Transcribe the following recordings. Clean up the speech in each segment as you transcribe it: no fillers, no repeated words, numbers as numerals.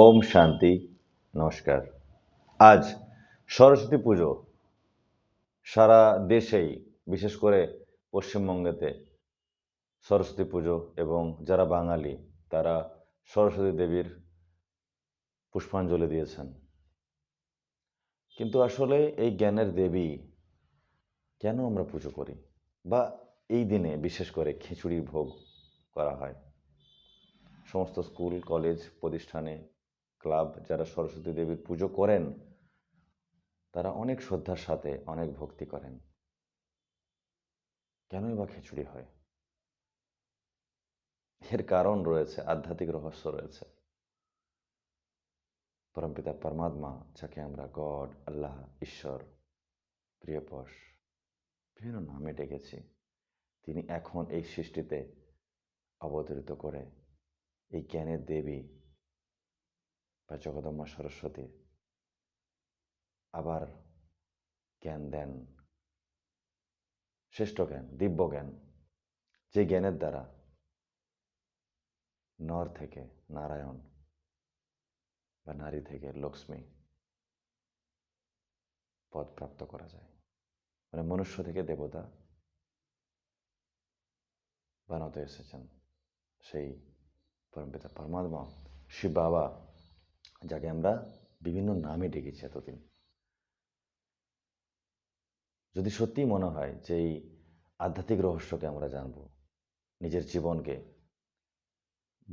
ওম শান্তি। নমস্কার। আজ সরস্বতী পুজো সারা দেশেই, বিশেষ করে পশ্চিমবঙ্গেতে সরস্বতী পুজো, এবং যারা বাঙালি তারা সরস্বতী দেবীর পুষ্পাঞ্জলি দিয়েছেন। কিন্তু আসলে এই জ্ঞানের দেবী কেন আমরা পুজো করি, বা এই দিনে বিশেষ করে খিচুড়ির ভোগ করা হয়? সমস্ত স্কুল, কলেজ, প্রতিষ্ঠানে, ক্লাব যারা সরস্বতী দেবীর পুজো করেন তারা অনেক শ্রদ্ধার সাথে অনেক ভক্তি করেন। কেনই বা খিচুড়ি হয়? এর কারণ রয়েছে, আধ্যাত্মিক রহস্য রয়েছে। পরমপিতা পরমাত্মা, যাকে আমরা গড, আল্লাহ, ঈশ্বর, প্রিয়পশ বিভিন্ন নামে ডেকেছি, তিনি এখন এই সৃষ্টিতে অবতরিত করে এই জ্ঞানের দেবী বা জগদম্মা সরস্বতী আবার জ্ঞান দেন, শ্রেষ্ঠ জ্ঞান, দিব্য জ্ঞান, যে জ্ঞানের দ্বারা নর থেকে নারায়ণ বা নারী থেকে লক্ষ্মী পদ প্রাপ্ত করা যায়। মানে মনুষ্য থেকে দেবতা বানাতে এসেছেন সেই পরমপিতা পরমাত্মা শিব বাবা, যাকে আমরা বিভিন্ন নামে ডেকেছি এতদিন। যদি সত্যিই মনে হয় যে এই আধ্যাত্মিক রহস্যকে আমরা জানব, নিজের জীবনকে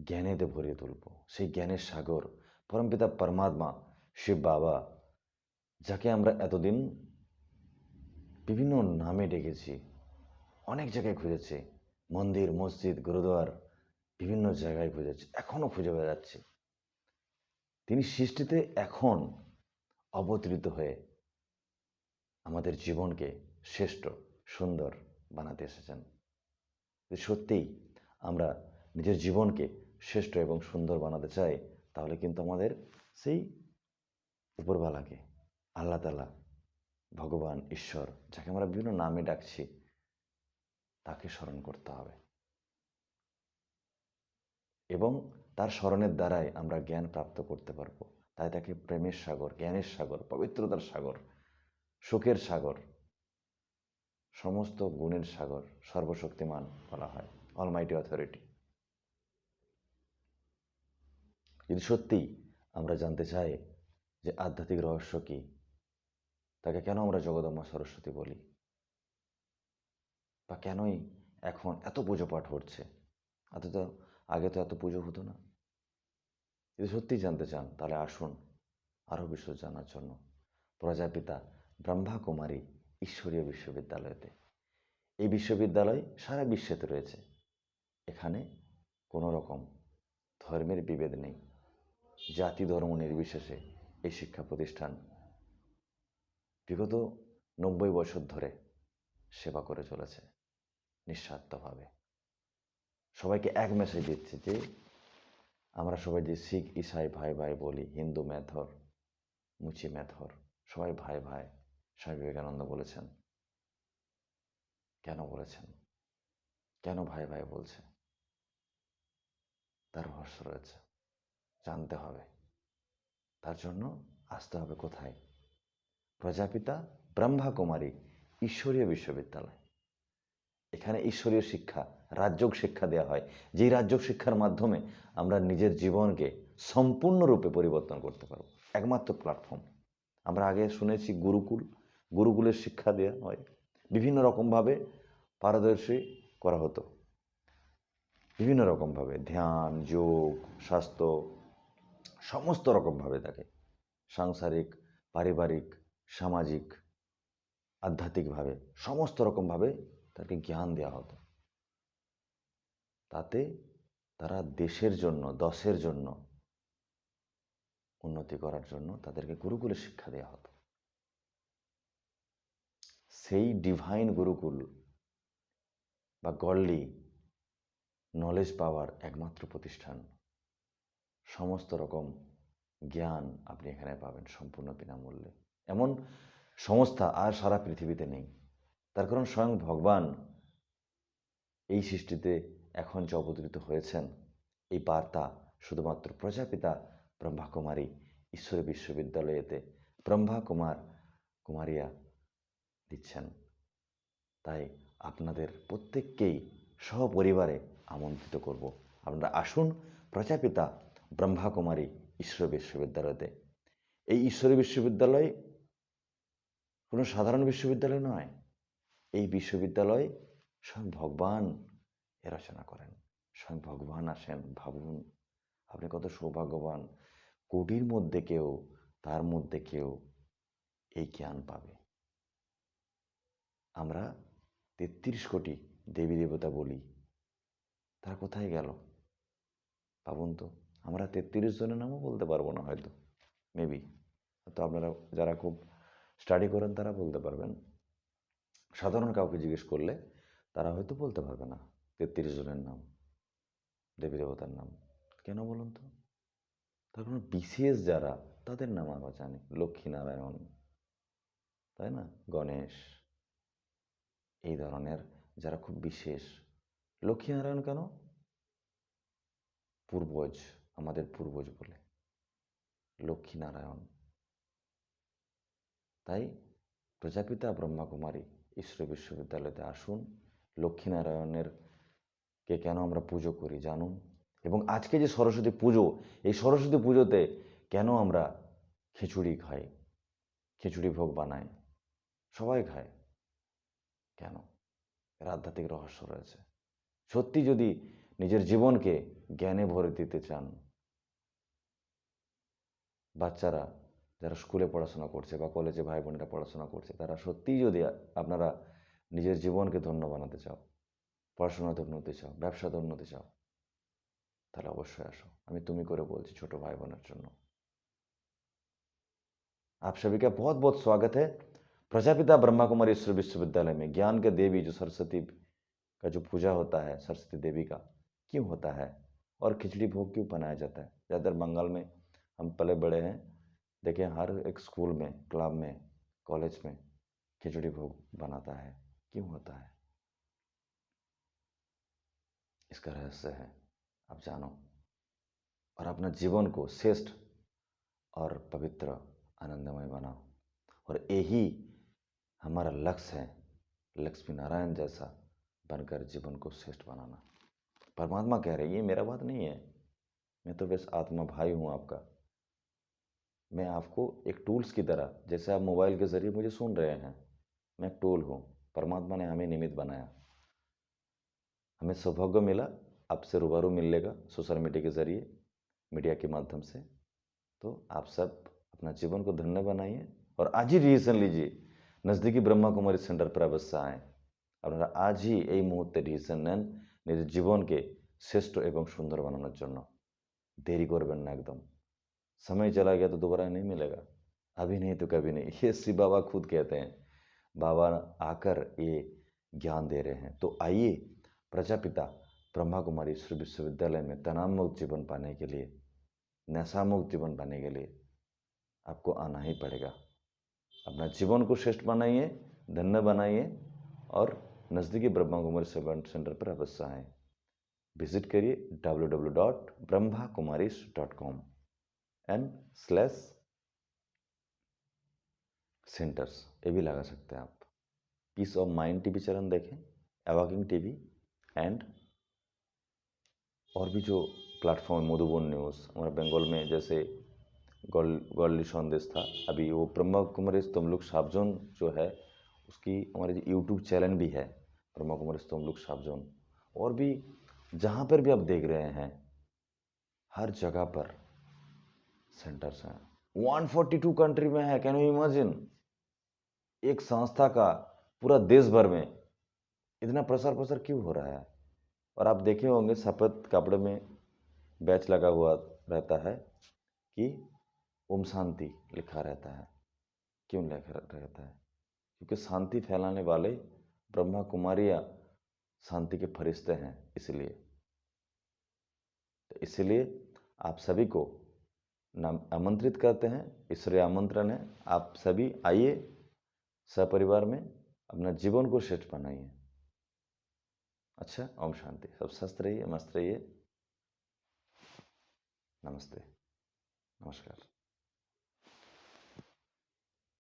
জ্ঞানেতে ভরিয়ে তুলব, সেই জ্ঞানের সাগর পরমপিতা পরমাত্মা শিব বাবা, যাকে আমরা এতদিন বিভিন্ন নামে ডেকেছি, অনেক জায়গায় খুঁজেছি, মন্দির, মসজিদ, গুরুদ্বার, বিভিন্ন জায়গায় খুঁজেছি, এখনো খুঁজে বেড়াচ্ছি। তিনি সৃষ্টিতে এখন অবতরিত হয়ে আমাদের জীবনকে শ্রেষ্ঠ, সুন্দর বানাতে এসেছেন। যদি সত্যিই আমরা নিজের জীবনকে শ্রেষ্ঠ এবং সুন্দর বানাতে চাই, তাহলে কিন্তু আমাদের সেই উপরওয়ালাকে, আল্লাহ তাআলা, ভগবান, ঈশ্বর, যাকে আমরা বিভিন্ন নামে ডাকছি, তাকে স্মরণ করতে হবে। এবং তার স্মরণের দ্বারাই আমরা জ্ঞান প্রাপ্ত করতে পারবো। তাই তাকে প্রেমের সাগর, জ্ঞানের সাগর, পবিত্রতার সাগর, সুখের সাগর, সমস্ত গুণের সাগর, সর্বশক্তিমান বলা হয়, অলমাইটি অথরিটি। যদি সত্যিই আমরা জানতে চাই যে আধ্যাত্মিক রহস্য কি, তাকে কেন আমরা জগদম্মা সরস্বতী বলি, বা কেনই এখন এত পুজো পাঠ হচ্ছে, অথচ আগে তো এত পুজো হতো না। যদি সত্যিই জানতে চান, তাহলে আসুন আরও বিশদ জানার জন্য প্রজাপিতা ব্রহ্মা কুমারী ঈশ্বরীয় বিশ্ববিদ্যালয়তে। এই বিশ্ববিদ্যালয় সারা বিশ্বেতে রয়েছে। এখানে কোনো রকম ধর্মের বিভেদ নেই, জাতি ধর্ম নির্বিশেষে এই শিক্ষা প্রতিষ্ঠান বিগত 90 বছর ধরে সেবা করে চলেছে নিঃস্বার্থভাবে। সবাইকে এক মেসেজ দিচ্ছে যে আমরা সবাই যে শিখ ইসাই ভাই ভাই বলি, হিন্দু মেথর, মুচি মেথর, সবাই ভাই ভাই। স্বামী বিবেকানন্দ বলেছেন। কেন বলেছেন? কেন ভাই ভাই বলছে? তার রহস্য রয়েছে, জানতে হবে। তার জন্য আসতে হবে কোথায়? প্রজাপিতা ব্রহ্মা কুমারী ঈশ্বরীয় বিশ্ববিদ্যালয়। এখানে ঈশ্বরীয় শিক্ষা, রাজযোগ শিক্ষা দেওয়া হয়, যেই রাজযোগ শিক্ষার মাধ্যমে আমরা নিজের জীবনকে সম্পূর্ণরূপে পরিবর্তন করতে পারব। একমাত্র প্ল্যাটফর্ম। আমরা আগে শুনেছি গুরুকুল, গুরুকুলের শিক্ষা দেওয়া হয়, বিভিন্ন রকমভাবে পারদর্শী করা হতো, বিভিন্ন রকমভাবে ধ্যান, যোগ, স্বাস্থ্য, সমস্ত রকমভাবে তাকে সাংসারিক, পারিবারিক, সামাজিক, আধ্যাত্মিকভাবে সমস্ত রকমভাবে তাকে জ্ঞান দেওয়া হতো। তাতে তারা দেশের জন্য, দশের জন্য উন্নতি করার জন্য তাদেরকে গুরুকুলের শিক্ষা দেওয়া হতো। সেই ডিভাইন গুরুকুল বা গডলি নলেজ পাওয়ার একমাত্র প্রতিষ্ঠান। সমস্ত রকম জ্ঞান আপনি এখানে পাবেন সম্পূর্ণ বিনামূল্যে। এমন সংস্থা আর সারা পৃথিবীতে নেই। তার কারণ স্বয়ং ভগবান এই সৃষ্টিতে এখন যে অবতরিত হয়েছেন, এই বার্তা শুধুমাত্র প্রজাপিতা ব্রহ্মা কুমারী ঈশ্বরী বিশ্ববিদ্যালয়েতে ব্রহ্মা কুমারিয়া দিচ্ছেন। তাই আপনাদের প্রত্যেককেই সপরিবারে আমন্ত্রিত করব, আপনারা আসুন প্রজাপিতা ব্রহ্মা কুমারী ঈশ্বরী বিশ্ববিদ্যালয়তে। এই ঈশ্বরী বিশ্ববিদ্যালয় কোনো সাধারণ বিশ্ববিদ্যালয় নয়। এই বিশ্ববিদ্যালয় স্বয়ং ভগবান এ রচনা করেন, স্বয়ং ভগবান আসেন। ভাবুন আপনি কত সৌভাগ্যবান, কোটির মধ্যে কেউ, তার মধ্যে কেউ এই জ্ঞান পাবে। আমরা ৩৩ কোটি দেবী দেবতা বলি, তারা কোথায় গেল ভাবুন তো। আমরা ৩৩ জনের নামও বলতে পারবো না হয়তো, মেবি। তো আপনারা যারা খুব স্টাডি করেন তারা বলতে পারবেন, সাধারণ কাউকে জিজ্ঞেস করলে তারা হয়তো বলতে পারবে না ৩৩ জনের নাম, দেবী দেবতার নাম। কেন বলুন তো? তার কারণ বিশেষ যারা, তাদের নাম আমরা জানি। লক্ষ্মীনারায়ণ, তাই না, গণেশ, এই ধরনের যারা খুব বিশেষ। লক্ষ্মীনারায়ণ কেন? পূর্বজ, আমাদের পূর্বজ বলে লক্ষ্মীনারায়ণ। তাই প্রজাপিতা ব্রহ্মা কুমারী ঈশ্বরী বিশ্ববিদ্যালয়তে আসুন। লক্ষ্মীনারায়ণের কে কেন আমরা পুজো করি জানুন। এবং আজকে যে সরস্বতী পুজো, এই সরস্বতী পুজোতে কেন আমরা খিচুড়ি খাই, খিচুড়ি ভোগ বানাই, সবাই খায় কেন? এর আধ্যাত্মিক রহস্য রয়েছে। সত্যি যদি নিজের জীবনকে জ্ঞানে ভরে দিতে চান, বাচ্চারা যারা স্কুলে পড়াশোনা করছে বা কলেজে ভাই বোনেরা পড়াশোনা করছে, তারা সত্যিই যদি আপনারা নিজের জীবনকে ধন্য বানাতে চাও, পড়াশোনাতে উন্নতি চাও, ব্যবসাতে উন্নতি চাও, তাহলে অবশ্যই আসো। আমি তুমি করে বলছি ছোট भाई বোনের জন্য। आप सभी का बहुत बहुत स्वागत है प्रजापिता ब्रह्मा कुमारी ईश्वर विश्वविद्यालय में। ज्ञान के देवी जो सरस्वती का जो पूजा होता है, सरस्वती देवी का क्यों होता है और खिचड़ी भोग क्यों बनाया जाता है। ज़्यादातर बंगाल में हम पले बड़े हैं, देखें हर एक स्कूल में, क्लब में, कॉलेज में खिचड़ी भोग बनाता है। क्यों होता है? इसका रहस्य है, आप जानो और अपना जीवन को श्रेष्ठ और पवित्र आनंदमय बनाओ। और यही हमारा लक्ष्य है, लक्ष्मी नारायण जैसा बनकर जीवन को श्रेष्ठ बनाना। परमात्मा कह रहे हैं, ये मेरा बात नहीं है, मैं तो बस आत्मा भाई हूँ आपका। मैं आपको एक टूल्स की तरह, जैसे आप मोबाइल के ज़रिए मुझे सुन रहे हैं, मैं एक टूल हूँ। परमात्मा ने हमें निमित्त बनाया, हमें सौभाग्य मिला आपसे रूबरू मिलने का सोशल मीडिया के ज़रिए, मीडिया के माध्यम से। तो आप सब अपना जीवन को धन्य बनाइए और आज ही डिसीजन लीजिए, नज़दीकी ब्रह्मा कुमारी सेंटर पर अवश्य आएँ। আপনারা আজই এই মুহূর্তে ডিসিশন নেন নিজের জীবনকে শ্রেষ্ঠ এবং সুন্দর বানানোর জন্য। দেরি করবেন না একদম। समय चला गया तो दोबारा नहीं मिलेगा, अभी नहीं तो कभी नहीं, ये शिव बाबा खुद कहते हैं। बाबा आकर ये ज्ञान दे रहे हैं। तो आइए प्रजापिता ब्रह्मा कुमारी विश्वविद्यालय में तनाव मुक्त जीवन पाने के लिए, नशा मुक्त जीवन पाने के लिए आपको आना ही पड़ेगा। अपना जीवन को श्रेष्ठ बनाइए, धन्य बनाइए और नज़दीकी ब्रह्मा कुमारी सेंटर पर अवश्य आएँ। विजिट करिए www.brahmakumaris.com /centers, ये भी लगा सकते हैं आप। Peace of mind TV channel देखें, अवाकिंग टीवी, एंड और भी जो प्लेटफॉर्म, मधुबन न्यूज़, हमारे बंगाल में जैसे गॉर्डली संदेश था, अभी वो ब्रह्मा कुमारी तमलुक साबजोन जो है उसकी हमारे यूट्यूब चैनल भी है, ब्रह्मा कुमारी तमलुक साबजोन। और भी जहाँ पर भी आप देख रहे हैं, हर जगह पर सेंटर्स हैं। 142 कंट्री में है, कैन यू इमेजिन? एक संस्था का पूरा देश भर में इतना प्रसार प्रसार क्यों हो रहा है? और आप देखे होंगे सफ़ेद कपड़े में बैच लगा हुआ रहता है कि ओम शांति लिखा रहता है। क्यों लिखा रहता है? क्योंकि शांति फैलाने वाले ब्रह्मा कुमारियाँ शांति के फरिश्ते हैं, इसलिए। तो इसलिए आप सभी को आमंत्रित करते हैं, ईश्वरीय आमंत्रण है, आप सभी आइए, सपरिवार में अपना जीवन को श्रेष्ठ बनाइए। अच्छा, ओम शांति। सब स्वस्थ रहिए, मस्त रहिए। नमस्ते। নমস্কার।